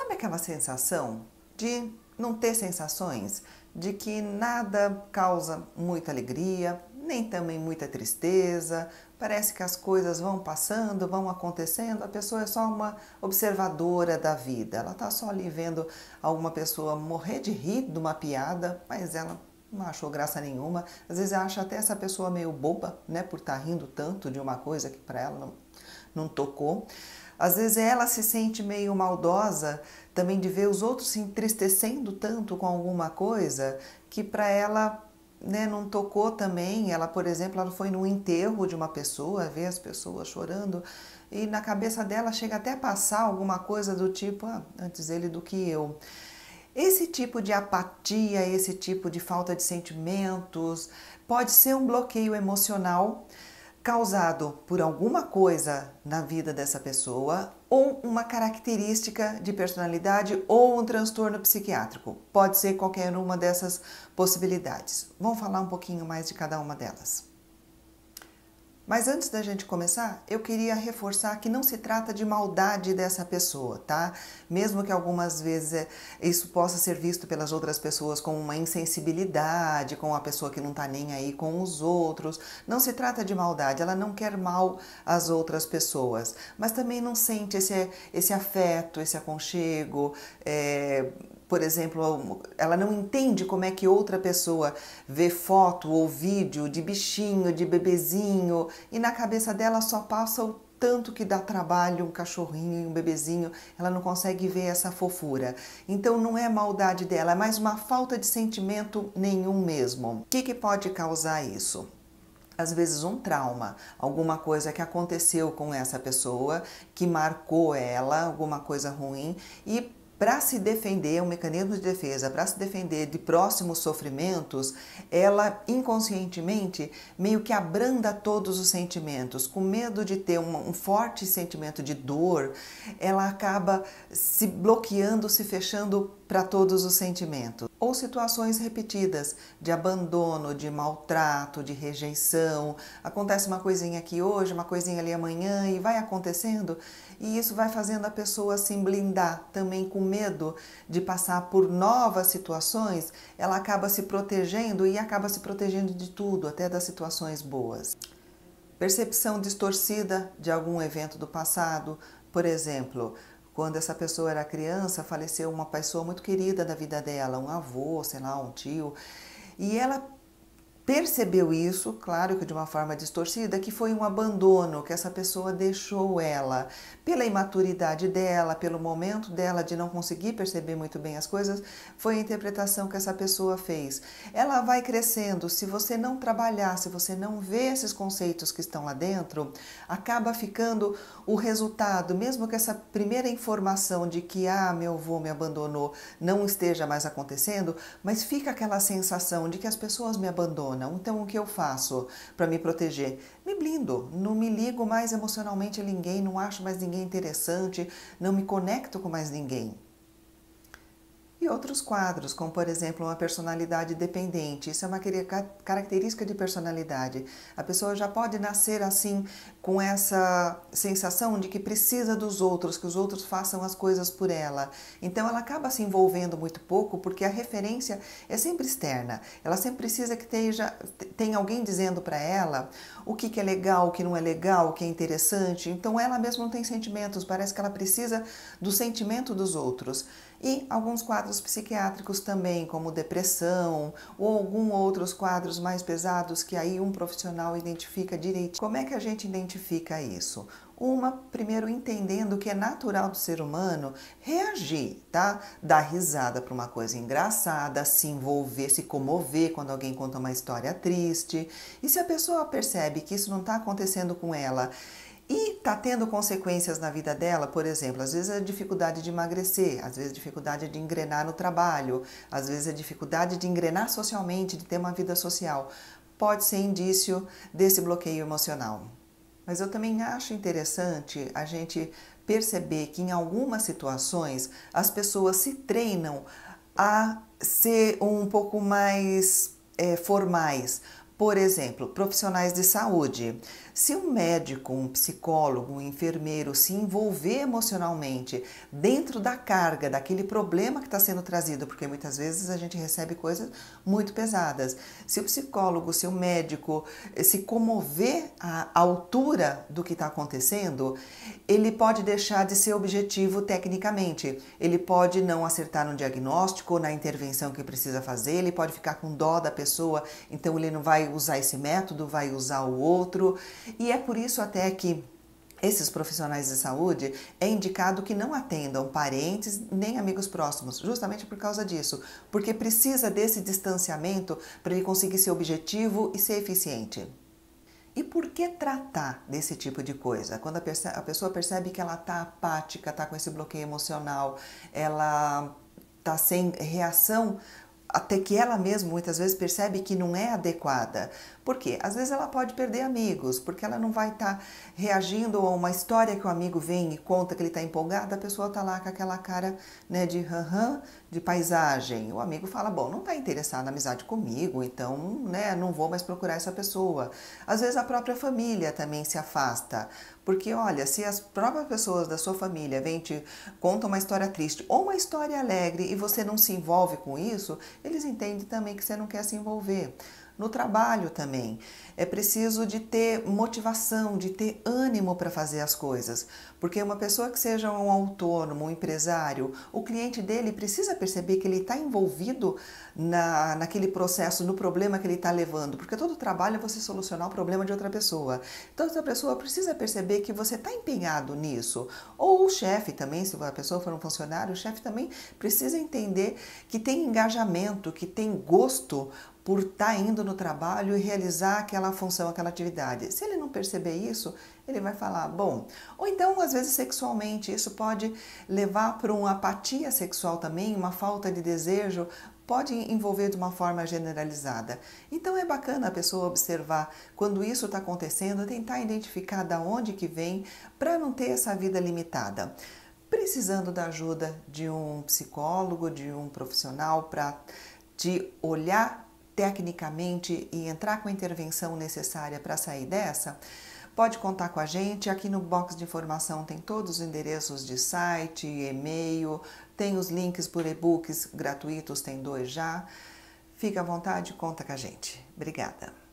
Sabe aquela sensação de não ter sensações? De que nada causa muita alegria, nem também muita tristeza, parece que as coisas vão passando, vão acontecendo, a pessoa é só uma observadora da vida, ela está só ali vendo alguma pessoa morrer de rir de uma piada, mas ela não achou graça nenhuma, às vezes acha até essa pessoa meio boba, né, por estar rindo tanto de uma coisa que para ela não tocou. Às vezes ela se sente meio maldosa também de ver os outros se entristecendo tanto com alguma coisa que para ela, né, não tocou também. Ela, por exemplo, ela foi no enterro de uma pessoa, vê as pessoas chorando e na cabeça dela chega até a passar alguma coisa do tipo, antes ele do que eu. Esse tipo de apatia, esse tipo de falta de sentimentos pode ser um bloqueio emocional causado por alguma coisa na vida dessa pessoa ou uma característica de personalidade ou um transtorno psiquiátrico. Pode ser qualquer uma dessas possibilidades. Vamos falar um pouquinho mais de cada uma delas. Mas antes da gente começar, eu queria reforçar que não se trata de maldade dessa pessoa, tá? Mesmo que algumas vezes isso possa ser visto pelas outras pessoas como uma insensibilidade, como uma pessoa que não tá nem aí com os outros. Não se trata de maldade, ela não quer mal às outras pessoas, mas também não sente esse afeto, esse aconchego, por exemplo, ela não entende como é que outra pessoa vê foto ou vídeo de bichinho, de bebezinho, e na cabeça dela só passa o tanto que dá trabalho um cachorrinho e um bebezinho, ela não consegue ver essa fofura. Então não é maldade dela, é mais uma falta de sentimento nenhum mesmo. O que pode causar isso? Às vezes um trauma, alguma coisa que aconteceu com essa pessoa, que marcou ela, alguma coisa ruim, e para se defender, um mecanismo de defesa, para se defender de próximos sofrimentos, ela inconscientemente meio que abranda todos os sentimentos. Com medo de ter um forte sentimento de dor, ela acaba se bloqueando, se fechando para todos os sentimentos. Ou situações repetidas de abandono, de maltrato, de rejeição. Acontece uma coisinha aqui hoje, uma coisinha ali amanhã e vai acontecendo. E isso vai fazendo a pessoa se blindar também com medo de passar por novas situações. Ela acaba se protegendo e acaba se protegendo de tudo, até das situações boas. Percepção distorcida de algum evento do passado, por exemplo, quando essa pessoa era criança, faleceu uma pessoa muito querida da vida dela, um avô, sei lá, um tio, e ela percebeu isso, claro que de uma forma distorcida, que foi um abandono, que essa pessoa deixou ela. Pela imaturidade dela, pelo momento dela de não conseguir perceber muito bem as coisas, foi a interpretação que essa pessoa fez. Ela vai crescendo, se você não trabalhar, se você não vê esses conceitos que estão lá dentro, acaba ficando o resultado, mesmo que essa primeira informação de que, meu avô me abandonou, não esteja mais acontecendo, mas fica aquela sensação de que as pessoas me abandonam. Então, o que eu faço para me proteger? Me blindo, não me ligo mais emocionalmente a ninguém, não acho mais ninguém interessante, não me conecto com mais ninguém. E outros quadros, como por exemplo uma personalidade dependente, isso é uma característica de personalidade. A pessoa já pode nascer assim, com essa sensação de que precisa dos outros, que os outros façam as coisas por ela. Então ela acaba se envolvendo muito pouco porque a referência é sempre externa. Ela sempre precisa que tenha alguém dizendo para ela o que é legal, o que não é legal, o que é interessante. Então ela mesma não tem sentimentos, parece que ela precisa do sentimento dos outros. E alguns quadros psiquiátricos também, como depressão ou alguns outros quadros mais pesados que aí um profissional identifica direito. Como é que a gente identifica isso? Primeiro entendendo que é natural do ser humano reagir, tá? Dar risada para uma coisa engraçada, se envolver, se comover quando alguém conta uma história triste. E se a pessoa percebe que isso não está acontecendo com ela, e está tendo consequências na vida dela, por exemplo, às vezes a dificuldade de emagrecer, às vezes a dificuldade de engrenar no trabalho, às vezes a dificuldade de engrenar socialmente, de ter uma vida social, pode ser indício desse bloqueio emocional. Mas eu também acho interessante a gente perceber que em algumas situações as pessoas se treinam a ser um pouco mais formais. Por exemplo, profissionais de saúde. Se um médico, um psicólogo, um enfermeiro se envolver emocionalmente dentro da carga, daquele problema que está sendo trazido, porque muitas vezes a gente recebe coisas muito pesadas. Se o psicólogo, se o médico se comover à altura do que está acontecendo, ele pode deixar de ser objetivo tecnicamente. Ele pode não acertar no diagnóstico ou na intervenção que precisa fazer, ele pode ficar com dó da pessoa, então ele não vai usar esse método, vai usar o outro. E é por isso até que esses profissionais de saúde é indicado que não atendam parentes nem amigos próximos, justamente por causa disso, porque precisa desse distanciamento para ele conseguir ser objetivo e ser eficiente. E por que tratar desse tipo de coisa? Quando a pessoa percebe que ela está apática, está com esse bloqueio emocional, ela está sem reação, até que ela mesma muitas vezes percebe que não é adequada. Por quê? Às vezes ela pode perder amigos, porque ela não vai estar reagindo a uma história que o amigo vem e conta que ele está empolgado, a pessoa está lá com aquela cara, né, de de paisagem. O amigo fala, bom, não está interessado na amizade comigo, então, né, não vou mais procurar essa pessoa. Às vezes a própria família também se afasta, porque olha, se as próprias pessoas da sua família vêm te contam uma história triste ou uma história alegre e você não se envolve com isso, eles entendem também que você não quer se envolver. No trabalho também, é preciso de ter motivação, de ter ânimo para fazer as coisas, porque uma pessoa que seja um autônomo, um empresário, o cliente dele precisa perceber que ele está envolvido naquele processo, no problema que ele está levando, porque todo trabalho é você solucionar o problema de outra pessoa. Então, essa pessoa precisa perceber que você está empenhado nisso. Ou o chefe também, se a pessoa for um funcionário, o chefe também precisa entender que tem engajamento, que tem gosto por estar indo no trabalho e realizar aquela função, aquela atividade. Se ele não perceber isso, ele vai falar, bom, ou então às vezes sexualmente, isso pode levar para uma apatia sexual também, uma falta de desejo, pode envolver de uma forma generalizada. Então é bacana a pessoa observar quando isso está acontecendo, tentar identificar da onde que vem para não ter essa vida limitada. Precisando da ajuda de um psicólogo, de um profissional para te olhar tecnicamente e entrar com a intervenção necessária para sair dessa, pode contar com a gente. Aqui no box de informação tem todos os endereços de site, e-mail, tem os links por e-books gratuitos, tem 2 já. Fique à vontade, conta com a gente. Obrigada.